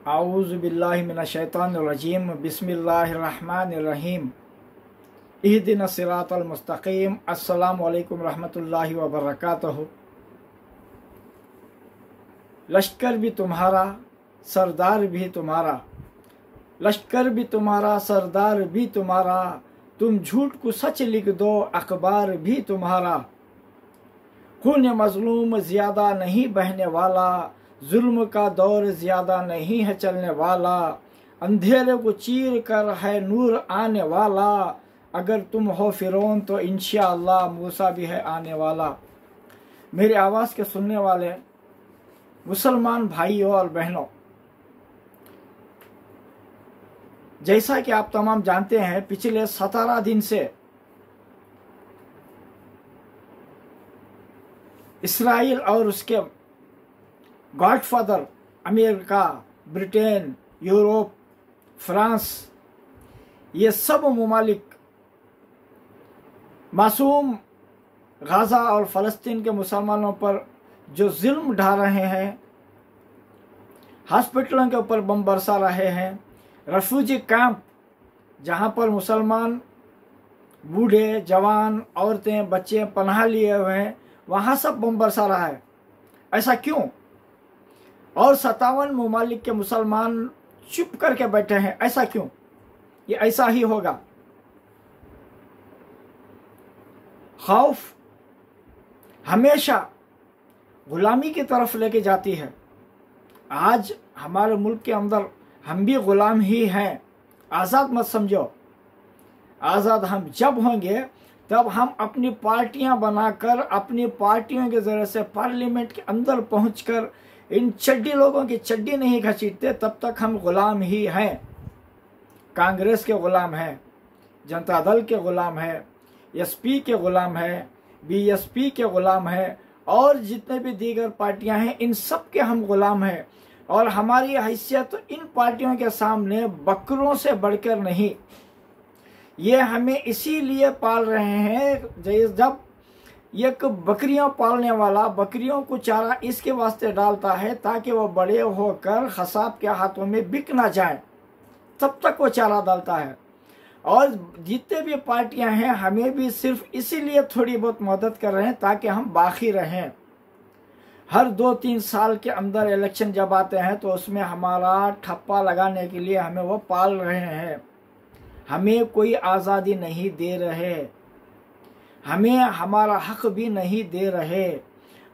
आऊज़ु बिल्लाहि मिनश शैतानिर रजीम बिस्मिल्लाहिर रहमानिर रहीम इहदिनस सिरातल मुस्तकीम। अस्सलामु अलैकुम रहमतुल्लाहि व बरकातहू। लश्कर भी तुम्हारा सरदार भी तुम्हारा, लश्कर भी तुम्हारा सरदार भी तुम्हारा, तुम झूठ को सच लिख दो अखबार भी तुम्हारा। खून मजलूम ज़्यादा नहीं बहने वाला, जुल्म का दौर ज़्यादा नहीं है चलने वाला। अंधेरे को चीर कर है नूर आने वाला, अगर तुम हो फिरौन तो इंशाअल्लाह मूसा भी है आने वाला। मेरी आवाज़ के सुनने वाले मुसलमान भाइयों और बहनों, जैसा कि आप तमाम जानते हैं, पिछले 17 दिन से इसराइल और उसके godfather America, Britain, Europe, France, ये सब ममालिक मासूम गाज़ा और फ़लस्तीन के मुसलमानों पर जो जुल्म ढा रहे हैं, हॉस्पिटलों के ऊपर बम बरसा रहे हैं, रेफ्यूजी कैंप जहां पर मुसलमान बूढ़े, जवान, औरतें, बच्चे पनाह लिए हुए हैं, वहां सब बम बरसा रहा है। ऐसा क्यों? और 57 ममालिक के मुसलमान चुप करके बैठे हैं, ऐसा क्यों? ये ऐसा ही होगा। खौफ हमेशा गुलामी की तरफ लेके जाती है। आज हमारे मुल्क के अंदर हम भी गुलाम ही हैं। आज़ाद मत समझो। आज़ाद हम जब होंगे तब हम अपनी पार्टियां बनाकर, अपनी पार्टियों के जरिए से पार्लियामेंट के अंदर पहुंचकर इन चड्डी लोगों की चड्डी नहीं घसीटते, तब तक हम गुलाम ही हैं। कांग्रेस के गुलाम हैं, जनता दल के गुलाम हैं, एसपी के गुलाम हैं, बीएसपी के गुलाम हैं, और जितने भी दीगर पार्टियां हैं, इन सब के हम गुलाम हैं। और हमारी हैसियत इन पार्टियों के सामने बकरों से बढ़कर नहीं। ये हमें इसीलिए पाल रहे हैं, जब एक बकरियां पालने वाला बकरियों को चारा इसके वास्ते डालता है ताकि वो बड़े होकर खसाब के हाथों में बिक ना जाए, तब तक वो चारा डालता है। और जितने भी पार्टियां हैं, हमें भी सिर्फ इसीलिए थोड़ी बहुत मदद कर रहे हैं ताकि हम बाकी रहें। हर 2-3 साल के अंदर इलेक्शन जब आते हैं तो उसमें हमारा ठप्पा लगाने के लिए हमें वो पाल रहे हैं। हमें कोई आज़ादी नहीं दे रहे, हमें हमारा हक भी नहीं दे रहे।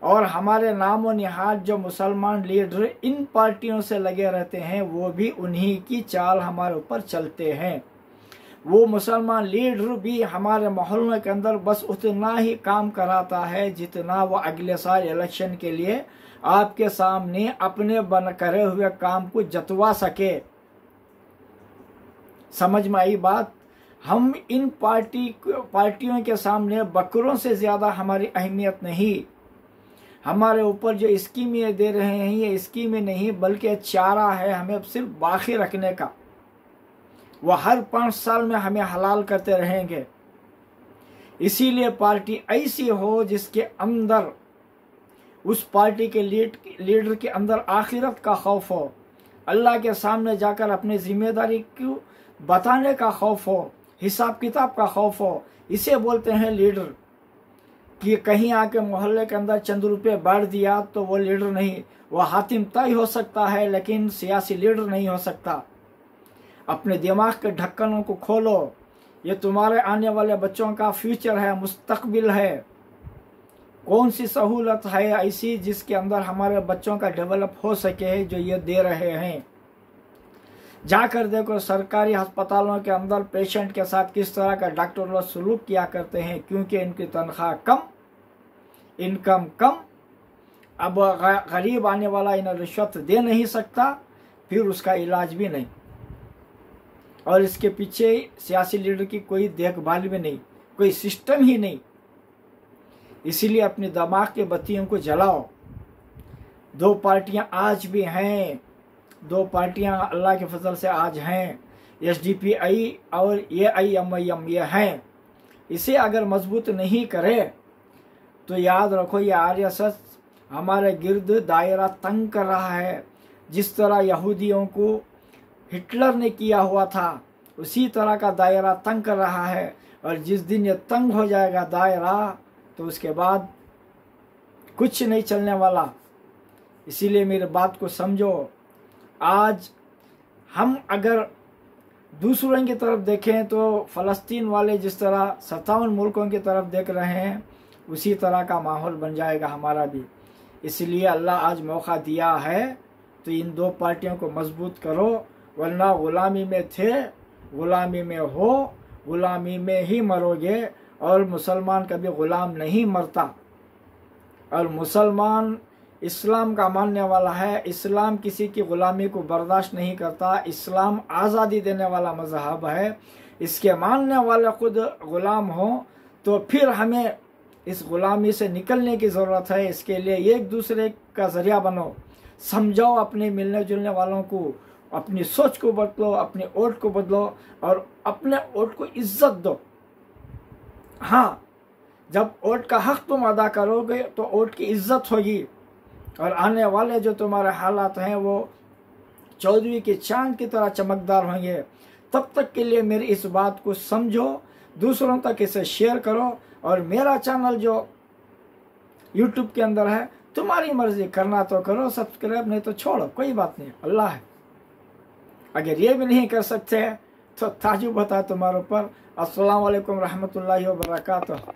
और हमारे नामो निहाद जो मुसलमान लीडर इन पार्टियों से लगे रहते हैं, वो भी उन्हीं की चाल हमारे ऊपर चलते हैं। वो मुसलमान लीडर भी हमारे मोहल्लों के अंदर बस उतना ही काम कराता है जितना वो अगले साल इलेक्शन के लिए आपके सामने अपने बन करे हुए काम को जतवा सके। समझ में आई बात? हम इन पार्टियों के सामने बकरों से ज़्यादा हमारी अहमियत नहीं। हमारे ऊपर जो स्कीमें दे रहे हैं, ये स्कीमें नहीं बल्कि चारा है हमें सिर्फ बाकी रखने का। वह हर 5 साल में हमें हलाल करते रहेंगे। इसीलिए पार्टी ऐसी हो जिसके अंदर, उस पार्टी के लीडर के अंदर आखिरत का खौफ हो, अल्लाह के सामने जाकर अपनी जिम्मेदारी को बताने का खौफ हो, हिसाब किताब का खौफ हो। इसे बोलते हैं लीडर। कि कहीं आके मोहल्ले के अंदर चंद रुपये बांट दिया तो वो लीडर नहीं। वह हातिम तय हो सकता है लेकिन सियासी लीडर नहीं हो सकता। अपने दिमाग के ढक्कनों को खोलो। ये तुम्हारे आने वाले बच्चों का फ्यूचर है, मुस्तकबिल है। कौन सी सहूलत है ऐसी जिसके अंदर हमारे बच्चों का डेवलप हो सके जो ये दे रहे हैं? जाकर देखो सरकारी अस्पतालों के अंदर पेशेंट के साथ किस तरह का डॉक्टर लोग सलूक किया करते हैं, क्योंकि इनकी तनख्वाह कम, इनकम कम। अब गरीब आने वाला इन्हें रिश्वत दे नहीं सकता, फिर उसका इलाज भी नहीं, और इसके पीछे सियासी लीडर की कोई देखभाल भी नहीं, कोई सिस्टम ही नहीं। इसीलिए अपने दिमाग के बत्तियों को जलाओ। 2 पार्टियां आज भी हैं, 2 पार्टियां अल्लाह के फजल से आज हैं, एसडीपीआई और एआईएमआईएम ये हैं। इसे अगर मजबूत नहीं करे तो याद रखो ये आरएसएस हमारे गिर्द दायरा तंग कर रहा है। जिस तरह यहूदियों को हिटलर ने किया हुआ था उसी तरह का दायरा तंग कर रहा है। और जिस दिन ये तंग हो जाएगा दायरा तो उसके बाद कुछ नहीं चलने वाला। इसीलिए मेरी बात को समझो। आज हम अगर दूसरों की तरफ देखें तो फ़लस्तीन वाले जिस तरह 57 मुल्कों की तरफ देख रहे हैं उसी तरह का माहौल बन जाएगा हमारा भी। इसलिए अल्लाह आज मौका दिया है तो इन दो पार्टियों को मजबूत करो, वरना गुलामी में थे, गुलामी में हो, गुलामी में ही मरोगे। और मुसलमान कभी गुलाम नहीं मरता। और मुसलमान इस्लाम का मानने वाला है, इस्लाम किसी की गुलामी को बर्दाश्त नहीं करता। इस्लाम आज़ादी देने वाला मज़हब है। इसके मानने वाले खुद गुलाम हो तो फिर हमें इस गुलामी से निकलने की ज़रूरत है। इसके लिए एक दूसरे का ज़रिया बनो, समझाओ अपने मिलने जुलने वालों को, अपनी सोच को बदलो, अपने वोट को बदलो और अपने वोट को इज्जत दो। हाँ, जब वोट का हक तुम अदा करोगे तो वोट की इज्जत होगी और आने वाले जो तुम्हारे हालात हैं वो 14वीं के चांद की तरह चमकदार होंगे। तब तक के लिए मेरी इस बात को समझो, दूसरों तक इसे शेयर करो। और मेरा चैनल जो यूट्यूब के अंदर है, तुम्हारी मर्जी, करना तो करो सब्सक्राइब, नहीं तो छोड़ो, कोई बात नहीं, अल्लाह है। अगर ये भी नहीं कर सकते तो ताजुब होता है तुम्हारे ऊपर। अस्सलाम वालेकुम रहमतुल्लाहि व बरकातुहू।